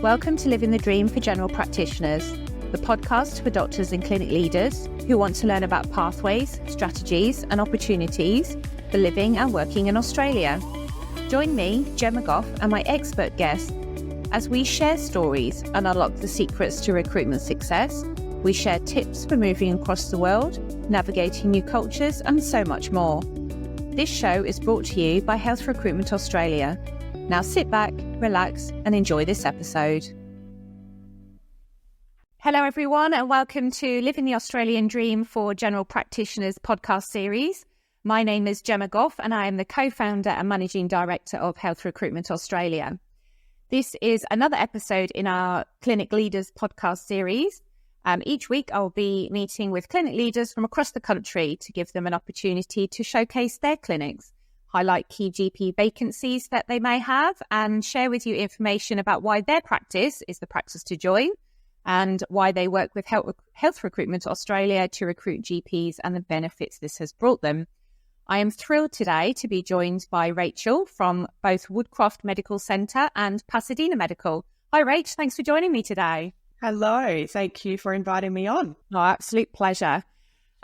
Welcome to Living the Dream for General Practitioners, the podcast for doctors and clinic leaders who want to learn about pathways, strategies and opportunities for living and working in Australia. Join me, Gemma Gough, and my expert guests as we share stories and unlock the secrets to recruitment success. We share tips for moving across the world, navigating new cultures, and so much more. This show is brought to you by Health Recruitment Australia. Now sit back, relax, and enjoy this episode. Hello, everyone, and welcome to Living the Australian Dream for General Practitioners podcast series. My name is Gemma Gough, and I am the co-founder and managing director of Health Recruitment Australia. This is another episode in our Clinic Leaders podcast series. Each week, I'll be meeting with clinic leaders from across the country to give them an opportunity to showcase their clinics, highlight key GP vacancies that they may have, and share with you information about why their practice is the practice to join and why they work with Health Recruitment Australia to recruit GPs and the benefits this has brought them. I am thrilled today to be joined by Rachel from both Woodcroft Medical Centre and Pasadena Medical. Hi, Rach. Thanks for joining me today. Hello. Thank you for inviting me on. Oh, absolute pleasure.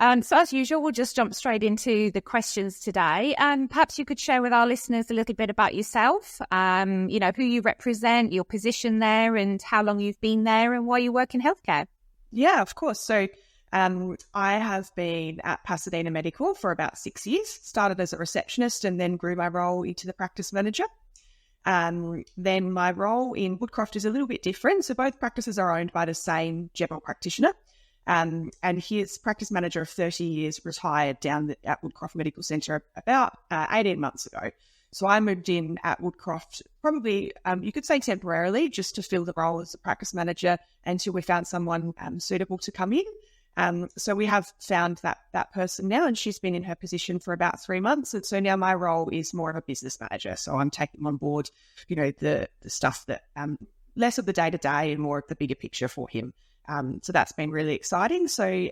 So as usual, we'll just jump straight into the questions today. And perhaps you could share with our listeners a little bit about yourself, who you represent, your position there, and how long you've been there and why you work in healthcare. Yeah, of course. So I have been at Pasadena Medical for about 6 years, started as a receptionist and then grew my role into the practice manager. Then my role in Woodcroft is a little bit different. So both practices are owned by the same general practitioner. And his practice manager of 30 years retired down at Woodcroft Medical Centre about 18 months ago. So I moved in at Woodcroft probably, you could say temporarily, just to fill the role as a practice manager until we found someone suitable to come in. So we have found that person now, and she's been in her position for about 3 months. And so now my role is more of a business manager. So I'm taking on board, the stuff that less of the day-to-day and more of the bigger picture for him. So that's been really exciting. So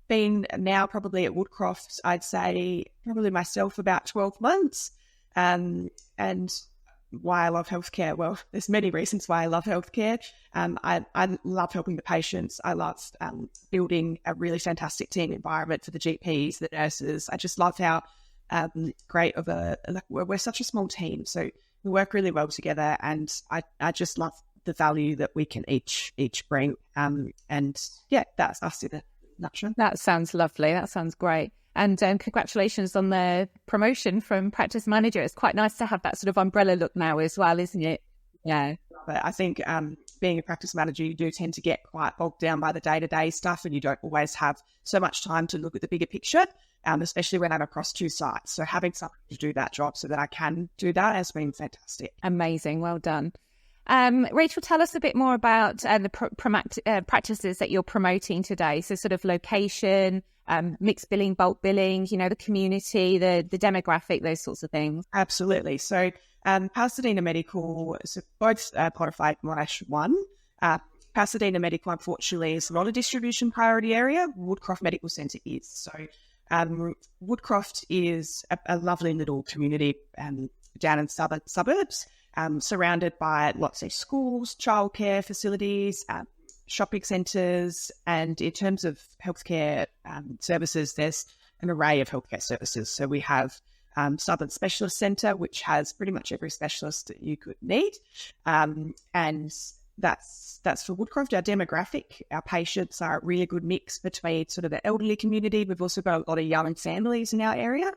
been now probably at Woodcroft, I'd say probably myself about 12 months. And why I love healthcare? Well, there's many reasons why I love healthcare. I love helping the patients. I love building a really fantastic team environment for the GPs, the nurses. I just love how great of we're such a small team. So we work really well together, and I just love the value that we can each bring. And yeah, that's us in a nutshell. That sounds lovely. That sounds great. And congratulations on the promotion from practice manager. It's quite nice to have that sort of umbrella look now as well, isn't it? Yeah. But I think being a practice manager, you do tend to get quite bogged down by the day-to-day stuff, and you don't always have so much time to look at the bigger picture, especially when I'm across two sites. So having someone to do that job so that I can do that has been fantastic. Amazing. Well done. Rachel, tell us a bit more about the practices that you're promoting today. So sort of location, mixed billing, bulk billing, the community, the demographic, those sorts of things. Absolutely. So Pasadena Medical, so both qualified Monash 1. Pasadena Medical, unfortunately, is not a distribution priority area. Woodcroft Medical Centre is. So Woodcroft is a lovely little community down in suburbs. Surrounded by lots of schools, childcare facilities, shopping centres, and in terms of healthcare services, there's an array of healthcare services. So we have Southern Specialist Centre, which has pretty much every specialist that you could need, and that's for Woodcroft. Our demographic, our patients are a really good mix between sort of the elderly community. We've also got a lot of young families in our area.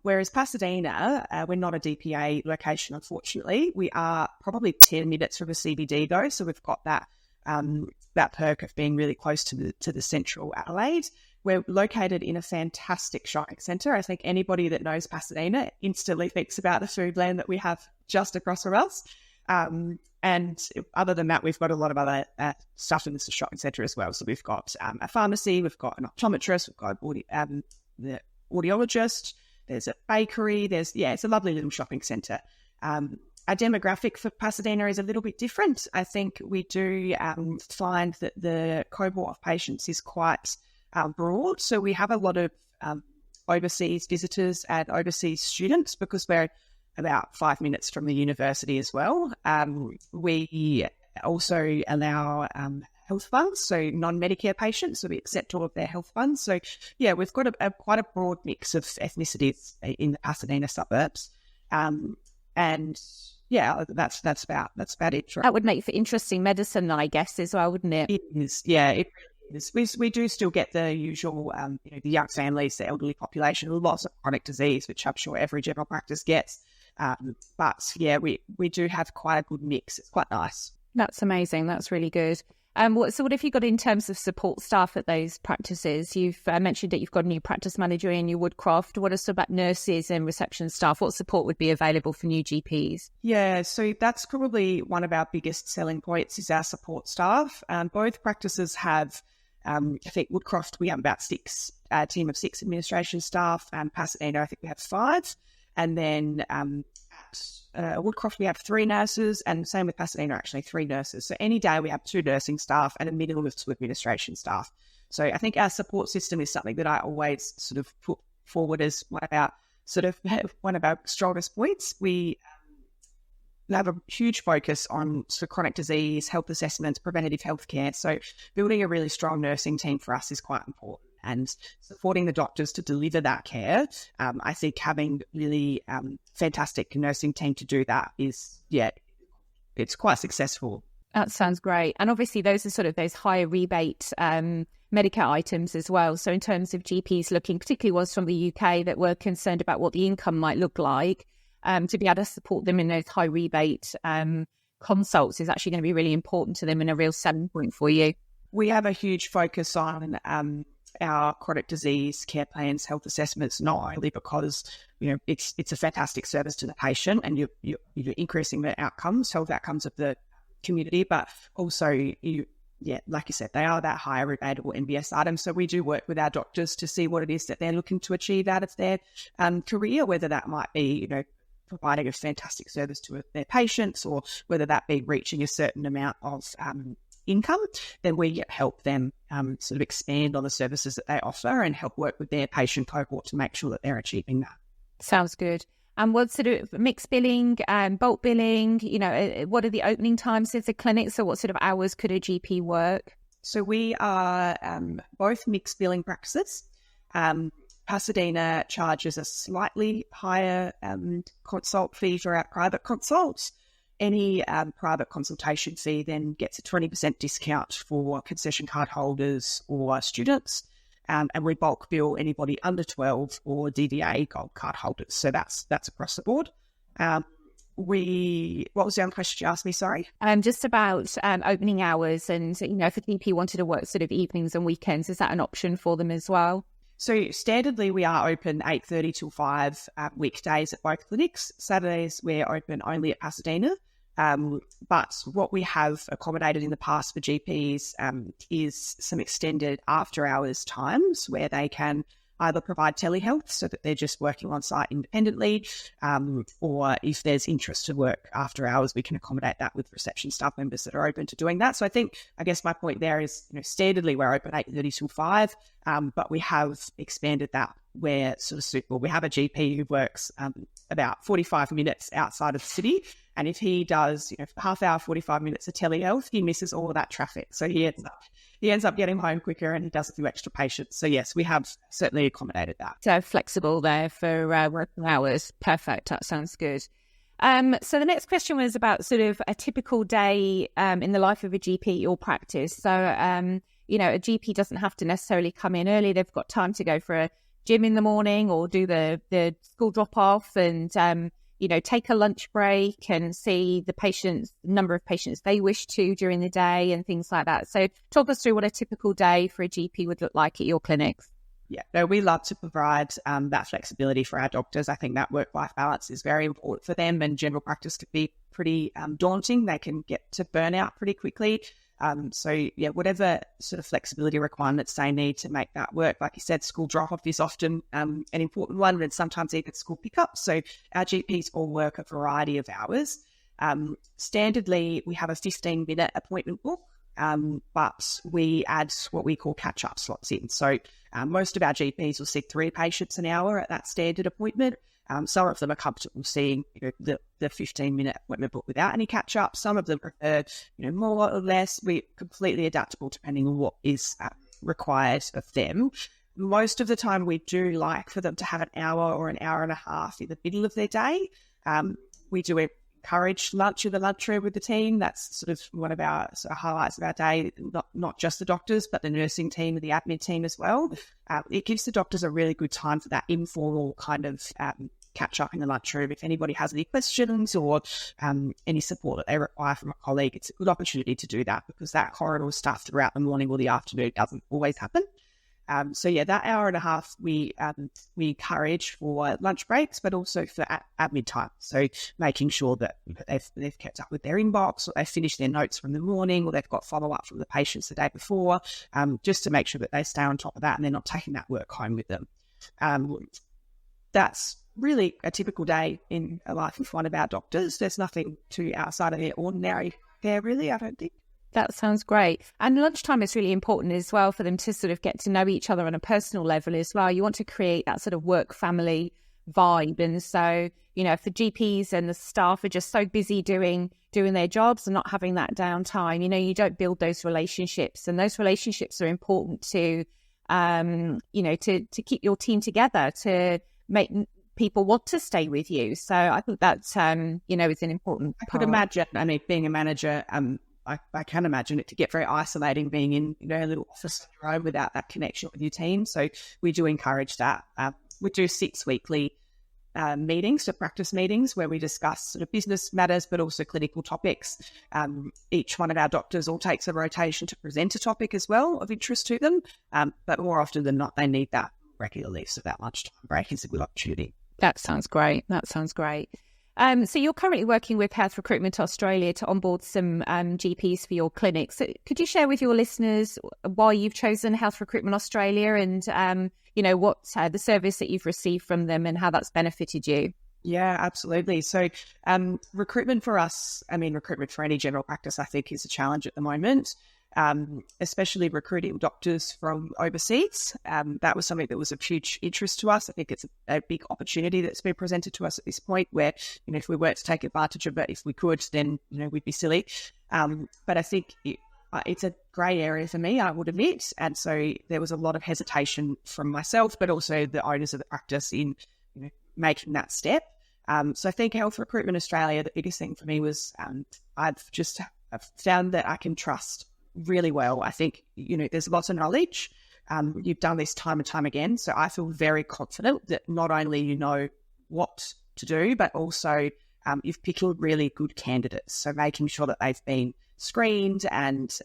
Whereas Pasadena, we're not a DPA location, unfortunately. We are probably 10 minutes from a CBD though, so we've got that perk of being really close to the central Adelaide. We're located in a fantastic shopping centre. I think anybody that knows Pasadena instantly thinks about the foodland that we have just across from us. And other than that, we've got a lot of other stuff in this shopping centre as well. So we've got a pharmacy, we've got an optometrist, we've got the audiologist. There's a bakery. It's a lovely little shopping centre. Our demographic for Pasadena is a little bit different. I think we do find that the cohort of patients is quite broad. So we have a lot of overseas visitors and overseas students because we're about 5 minutes from the university as well. We also allow health funds, so non-Medicare patients, so we accept all of their health funds. So yeah, we've got quite a broad mix of ethnicities in the Pasadena suburbs. And yeah, that's about it. That would make for interesting medicine, I guess, as well, wouldn't it? It is, yeah, it really is. We do still get the usual, the young families, the elderly population, lots of chronic disease, which I'm sure every general practice gets. But yeah, we do have quite a good mix. It's quite nice. That's amazing. That's really good. What have you got in terms of support staff at those practices? You've mentioned that you've got a new practice manager in your Woodcroft. What are some about nurses and reception staff? What support would be available for new GPs? Yeah, so that's probably one of our biggest selling points is our support staff. Both practices have, I think Woodcroft, we have about a team of 6 administration staff. Pasadena, I think we have 5. And then at Woodcroft, we have 3 nurses, and same with Pasadena, actually 3 nurses. So any day we have 2 nursing staff and a minimum of 2 administration staff. So I think our support system is something that I always sort of put forward as one of our strongest points. We have a huge focus on sort of chronic disease, health assessments, preventative health care. So building a really strong nursing team for us is quite important. And supporting the doctors to deliver that care, I think having really fantastic nursing team to do that is, it's quite successful. That sounds great. And obviously those are sort of those higher rebate Medicare items as well. So in terms of GPs looking, particularly ones from the UK that were concerned about what the income might look like, to be able to support them in those high rebate consults is actually going to be really important to them and a real selling point for you. We have a huge focus on our chronic disease care plans, health assessments, not only because it's a fantastic service to the patient and you're increasing the health outcomes of the community, but also like you said, they are that higher rebatable MBS item. So we do work with our doctors to see what it is that they're looking to achieve out of their career, whether that might be providing a fantastic service to their patients, or whether that be reaching a certain amount of income. Then we help them sort of expand on the services that they offer and help work with their patient cohort to make sure that they're achieving that. Sounds good. And what sort of mixed billing and bulk billing, what are the opening times of the clinic? So what sort of hours could a GP work? So we are both mixed billing practices. Pasadena charges a slightly higher consult fee for our private consults. Any private consultation fee then gets a 20% discount for concession card holders or students. And we bulk bill anybody under 12 or DVA gold card holders. So that's across the board. What was the other question you asked me? Sorry. Just about opening hours, and if a GP wanted to work sort of evenings and weekends, is that an option for them as well? So standardly, we are open 8:30 till 5 weekdays at both clinics. Saturdays, we're open only at Pasadena. But what we have accommodated in the past for GPs is some extended after hours times where they can either provide telehealth so that they're just working on site independently, or if there's interest to work after hours, we can accommodate that with reception staff members that are open to doing that. So I guess my point there is, standardly we're open 8:30 till 5, but we have expanded that where sort of suitable. We have a GP who works about 45 minutes outside of the city. And if he does, half hour, 45 minutes of telehealth, he misses all of that traffic. So he ends up getting home quicker and he does a few extra patients. So yes, we have certainly accommodated that. So flexible there for working hours. Perfect. That sounds good. So the next question was about sort of a typical day in the life of a GP or practice. So, a GP doesn't have to necessarily come in early. They've got time to go for a gym in the morning or do the school drop off and, take a lunch break and see the number of patients they wish to during the day and things like that. So talk us through what a typical day for a GP would look like at your clinics. Yeah, no, we love to provide that flexibility for our doctors. I think that work-life balance is very important for them, and general practice can be pretty daunting. They can get to burnout pretty quickly. Whatever sort of flexibility requirements they need to make that work. Like you said, school drop-off is often an important one, and sometimes even school pickup. So our GPs all work a variety of hours. Standardly, we have a 15-minute appointment book, but we add what we call catch-up slots in. So most of our GPs will see 3 patients an hour at that standard appointment. Some of them are comfortable seeing the 15-minute appointment book without any catch-up. Some of them prefer more or less. We're completely adaptable depending on what is required of them. Most of the time we do like for them to have an hour or an hour and a half in the middle of their day. We do encourage lunch in the lunchroom with the team. That's sort of one of our sort of highlights of our day, not just the doctors, but the nursing team and the admin team as well. It gives the doctors a really good time for that informal kind of catch up in the lunchroom. If anybody has any questions or any support that they require from a colleague, it's a good opportunity to do that, because that corridor stuff throughout the morning or the afternoon doesn't always happen. That hour and a half we encourage for lunch breaks, but also for admin time. So making sure that they've kept up with their inbox, or they've finished their notes from the morning, or they've got follow-up from the patients the day before, just to make sure that they stay on top of that and they're not taking that work home with them. That's really a typical day in a life of one of our doctors. There's nothing too outside of the ordinary there, really, I don't think. That sounds great. And lunchtime is really important as well for them to sort of get to know each other on a personal level as well. You want to create that sort of work-family vibe. And so, if the GPs and the staff are just so busy doing their jobs and not having that downtime, you don't build those relationships. And those relationships are important to, to keep your team together, to make people want to stay with you. So I think that's, is an important part. I could imagine, being a manager, I can imagine it to get very isolating being in a little office on your own without that connection with your team. So we do encourage that. We do 6 weekly meetings, so practice meetings, where we discuss sort of business matters, but also clinical topics. Each one of our doctors all takes a rotation to present a topic as well of interest to them. But more often than not, they need that regularly. So that lunchtime break is a good opportunity. That sounds great. So you're currently working with Health Recruitment Australia to onboard some GPs for your clinics. So could you share with your listeners why you've chosen Health Recruitment Australia and, what the service that you've received from them and how that's benefited you? Yeah, absolutely. So recruitment for us, recruitment for any general practice, I think, is a challenge at the moment. Especially recruiting doctors from overseas. That was something that was of huge interest to us. I think it's a big opportunity that's been presented to us at this point where, if we weren't to take advantage of it, if we could, then, we'd be silly. But I think it's a grey area for me, I would admit. And so there was a lot of hesitation from myself, but also the owners of the practice in making that step. So I think Health Recruitment Australia, the biggest thing for me was I've found that I can trust really well. I think, there's lots of knowledge. You've done this time and time again. So I feel very confident that not only you know what to do, but also you've picked really good candidates. So making sure that they've been screened and,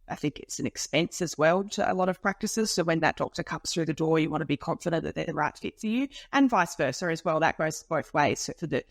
I think it's an expense as well to a lot of practices. So when that doctor comes through the door, you want to be confident that they're the right fit for you, and vice versa as well. That goes both ways. So for the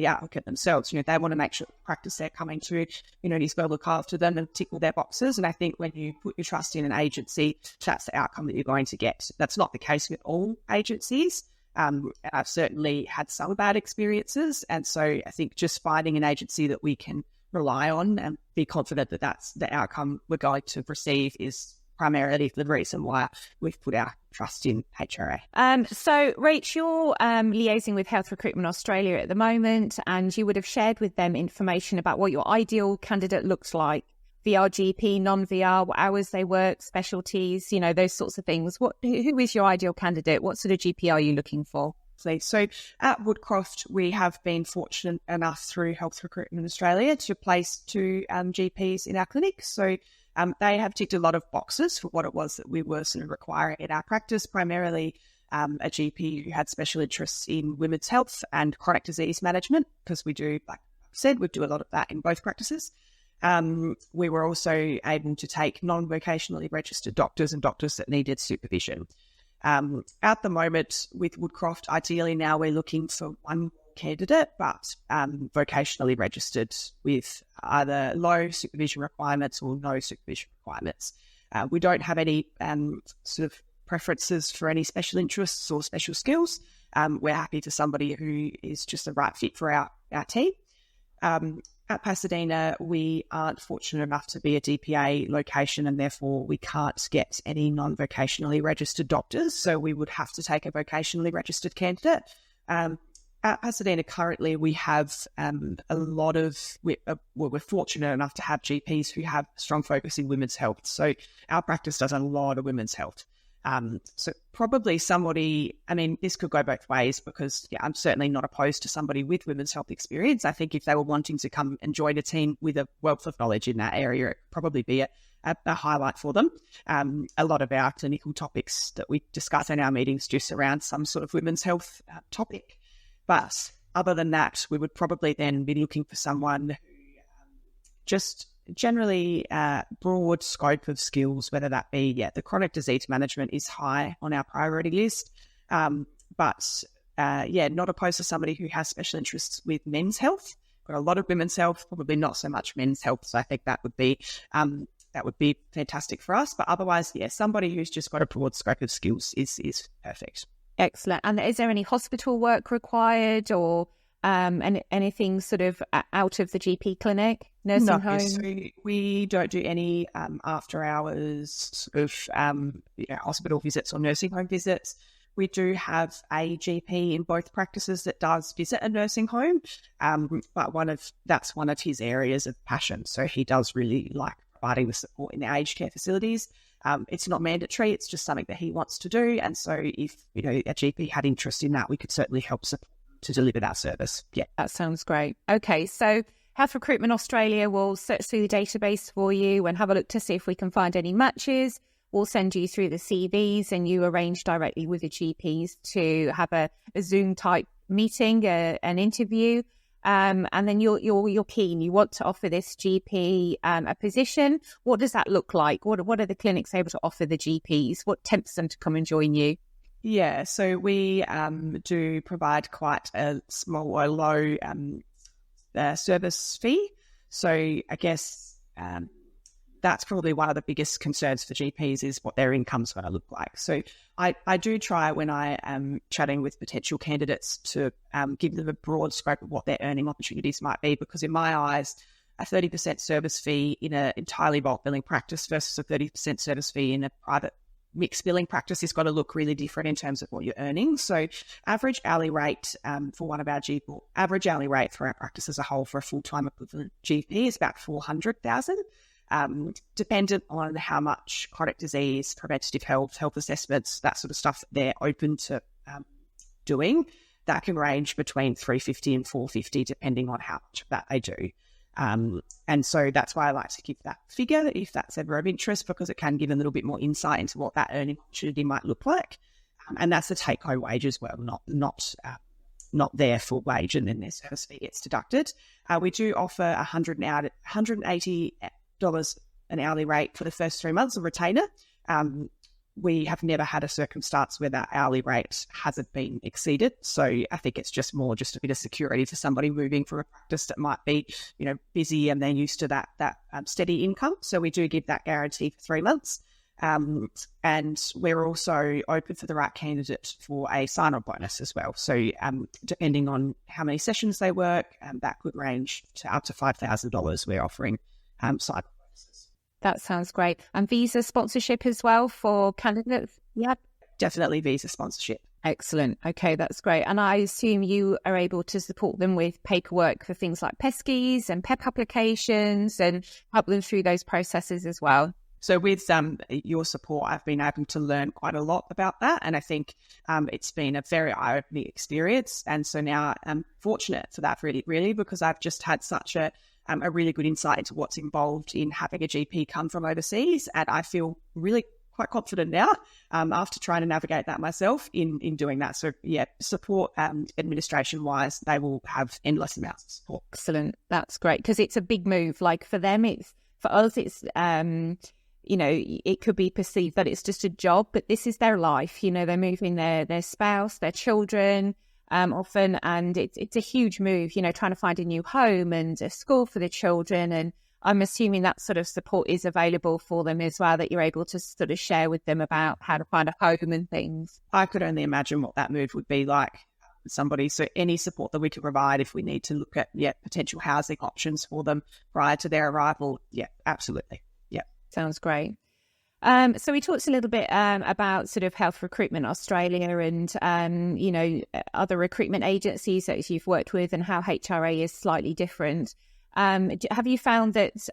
applicant themselves, they want to make sure the practice they're coming to, is well look after them and tick all their boxes. And I think when you put your trust in an agency, that's the outcome that you're going to get. That's not the case with all agencies. I've certainly had some bad experiences. And so I think just finding an agency that we can rely on and be confident that that's the outcome we're going to receive is primarily the reason why we've put our trust in HRA. So, Rach, you're liaising with Health Recruitment Australia at the moment, and you would have shared with them information about what your ideal candidate looks like, VR GP, non-VR, what hours they work, specialties, those sorts of things. Who is your ideal candidate? What sort of GP are you looking for? So at Woodcroft, we have been fortunate enough through Health Recruitment Australia to place 2 GPs in our clinic. So they have ticked a lot of boxes for what it was that we were sort of requiring in our practice, primarily a GP who had special interests in women's health and chronic disease management, because we do, like I said, we do a lot of that in both practices. We were also able to take non-vocationally registered doctors and doctors that needed supervision. At the moment with Woodcroft, ideally now we're looking for one candidate, but vocationally registered with either low supervision requirements or no supervision requirements. We don't have any sort of preferences for any special interests or special skills. We're happy for somebody who is just the right fit for our team. At Pasadena, we aren't fortunate enough to be a DPA location, and therefore we can't get any non-vocationally registered doctors. So we would have to take a vocationally registered candidate. At Pasadena currently, we have a lot of, we're fortunate enough to have GPs who have a strong focus in women's health. So our practice does a lot of women's health. So probably somebody, I mean, this could go both ways because I'm certainly not opposed to somebody with women's health experience. I think if they were wanting to come and join a team with a wealth of knowledge in that area, it'd probably be a highlight for them. A lot of our clinical topics that we discuss in our meetings just around some sort of women's health topic. But other than that, we would probably then be looking for someone who just generally broad scope of skills, whether that be, the chronic disease management is high on our priority list. But not opposed to somebody who has special interests with men's health. Got a lot of women's health, probably not so much men's health. So I think that would be fantastic for us. But otherwise, somebody who's just got a broad scope of skills is perfect. Excellent. And is there any hospital work required or anything sort of out of the GP clinic, nursing home? So we don't do any after hours sort of hospital visits or nursing home visits. We do have a GP in both practices that does visit a nursing home, but that's one of his areas of passion. So he does really like providing the support in the aged care facilities. It's not mandatory. It's just something that he wants to do. And so if, a GP had interest in that, we could certainly help support to deliver that service. Yeah. That sounds great. Okay. So Health Recruitment Australia will search through the database for you and have a look to see if we can find any matches. We'll send you through the CVs and you arrange directly with the GPs to have a Zoom type meeting, an interview. And then you're keen, you want to offer this GP a position. What does that look like? What are the clinics able to offer the GPs? What tempts them to come and join you? Yeah, so we do provide quite a small or low service fee. So I guess that's probably one of the biggest concerns for GPs is what their income's going to look like. So I do try when I am chatting with potential candidates to give them a broad scope of what their earning opportunities might be, because in my eyes, a 30% service fee in an entirely bulk billing practice versus a 30% service fee in a private mixed billing practice is going to look really different in terms of what you're earning. So average hourly rate for one of our GP, average hourly rate for our practice as a whole for a full-time equivalent GP is about $400,000. Dependent on how much chronic disease, preventative health assessments, that sort of stuff that they're open to doing, that can range between $350 and $450 depending on how much of that they do. And so that's why I like to give that figure if that's ever of interest, because it can give a little bit more insight into what that earning opportunity might look like. And that's the take-home wage as well, not their full wage, and then their service fee gets deducted. We do offer $180 an hourly rate for the first 3 months of retainer. We have never had a circumstance where that hourly rate hasn't been exceeded. So I think it's just a bit of security for somebody moving from a practice that might be, busy and they're used to that steady income. So we do give that guarantee for 3 months. And we're also open for the right candidate for a sign-on bonus as well. So depending on how many sessions they work, that could range to up to $5,000 we're offering sign-on bonuses. That sounds great. And visa sponsorship as well for candidates? Yep. Definitely visa sponsorship. Excellent. Okay, that's great. And I assume you are able to support them with paperwork for things like PESCIs and PEP applications and help them through those processes as well. So with your support, I've been able to learn quite a lot about that. And I think it's been a very eye-opening experience. And so now I'm fortunate for that really, because I've just had such a really good insight into what's involved in having a GP come from overseas. And I feel really quite confident now after trying to navigate that myself in doing that. So support administration-wise, they will have endless amounts of support. Excellent. That's great, because it's a big move. Like for them, for us, it's it could be perceived that it's just a job, but this is their life. They're moving their spouse, their children often, and it's a huge move, trying to find a new home and a school for the children. And I'm assuming that sort of support is available for them as well, that you're able to sort of share with them about how to find a home and things. I could only imagine what that move would be like for somebody. So any support that we can provide if we need to look at potential housing options for them prior to their arrival. Yeah, absolutely. Yeah. Sounds great. So we talked a little bit about sort of Health Recruitment Australia and, other recruitment agencies that you've worked with and how HRA is slightly different. Have you found that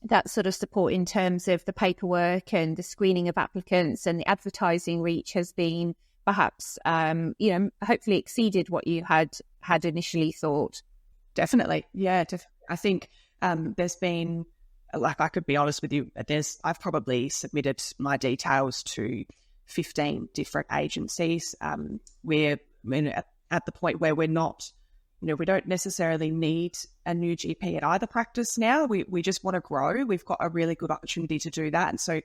that sort of support in terms of the paperwork and the screening of applicants and the advertising reach has been perhaps, hopefully exceeded what you had initially thought? Definitely. Yeah. I think there's been, I could be honest with you, I've probably submitted my details to 15 different agencies. We're at the point where we're not, we don't necessarily need a new GP at either practice now. We just want to grow. We've got a really good opportunity to do that. And so,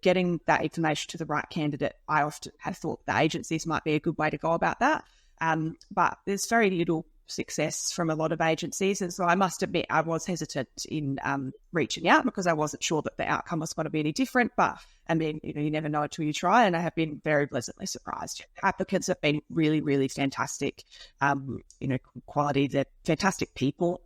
getting that information to the right candidate, I often have thought the agencies might be a good way to go about that. But there's very little success from a lot of agencies. And so I must admit, I was hesitant in reaching out because I wasn't sure that the outcome was going to be any different. But I mean, you never know until you try. And I have been very pleasantly surprised. Applicants have been really, really fantastic, quality. They're fantastic people.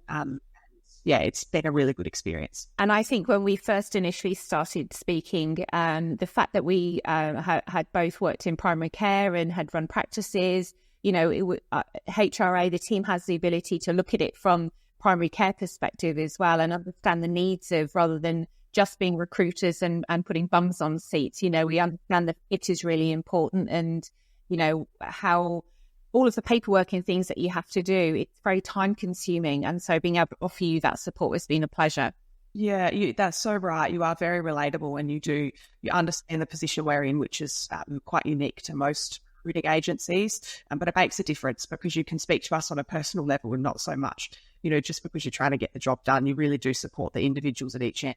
It's been a really good experience. And I think when we first initially started speaking, the fact that we had both worked in primary care and had run practices, HRA, the team has the ability to look at it from primary care perspective as well and understand the needs of, rather than just being recruiters and putting bums on seats. We understand that it is really important and, how all of the paperwork and things that you have to do, it's very time consuming. And so being able to offer you that support has been a pleasure. Yeah, that's so right. You are very relatable and you understand the position we're in, which is quite unique to most recruiting agencies, but it makes a difference because you can speak to us on a personal level and not so much, just because you're trying to get the job done. You really do support the individuals at each end.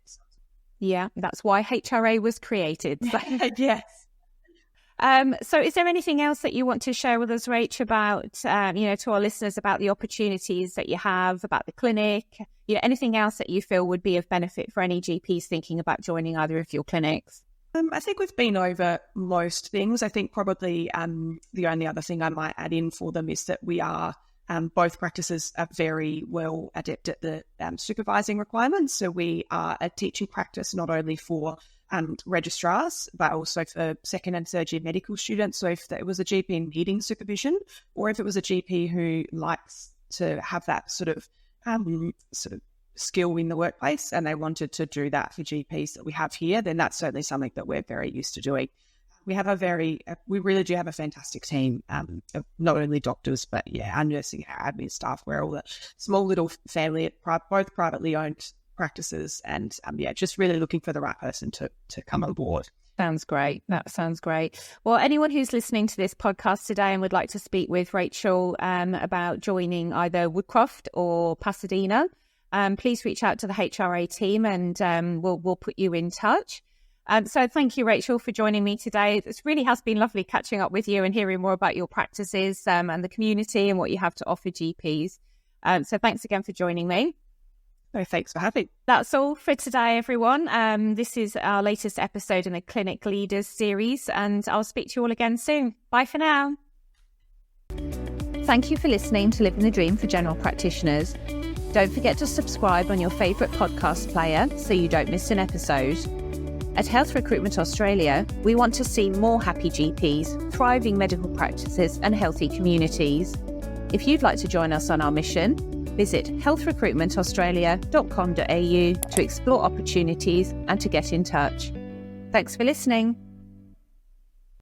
Yeah, that's why HRA was created. Yes. So is there anything else that you want to share with us, Rach, about, to our listeners about the opportunities that you have, about the clinic, anything else that you feel would be of benefit for any GPs thinking about joining either of your clinics? I think we've been over most things. I think probably the only other thing I might add in for them is that we are, both practices are very well adept at the supervising requirements. So we are a teaching practice not only for registrars, but also for second and third year medical students. So if it was a GP needing supervision, or if it was a GP who likes to have that sort of skill in the workplace and they wanted to do that for GPs that we have here, then that's certainly something that we're very used to doing. We really do have a fantastic team of not only doctors, but our nursing, our admin staff. We're all a small little family, both privately owned practices, and just really looking for the right person to come on board. Sounds great. That sounds great. Well, anyone who's listening to this podcast today and would like to speak with Rachel about joining either Woodcroft or Pasadena, please reach out to the HRA team and we'll put you in touch. So thank you, Rachel, for joining me today. This really has been lovely catching up with you and hearing more about your practices and the community and what you have to offer GPs. So thanks again for joining me. No, thanks for having me. That's all for today, everyone. This is our latest episode in the Clinic Leaders series, and I'll speak to you all again soon. Bye for now. Thank you for listening to Living the Dream for General Practitioners. Don't forget to subscribe on your favourite podcast player so you don't miss an episode. At Health Recruitment Australia, we want to see more happy GPs, thriving medical practices and healthy communities. If you'd like to join us on our mission, visit healthrecruitmentaustralia.com.au to explore opportunities and to get in touch. Thanks for listening.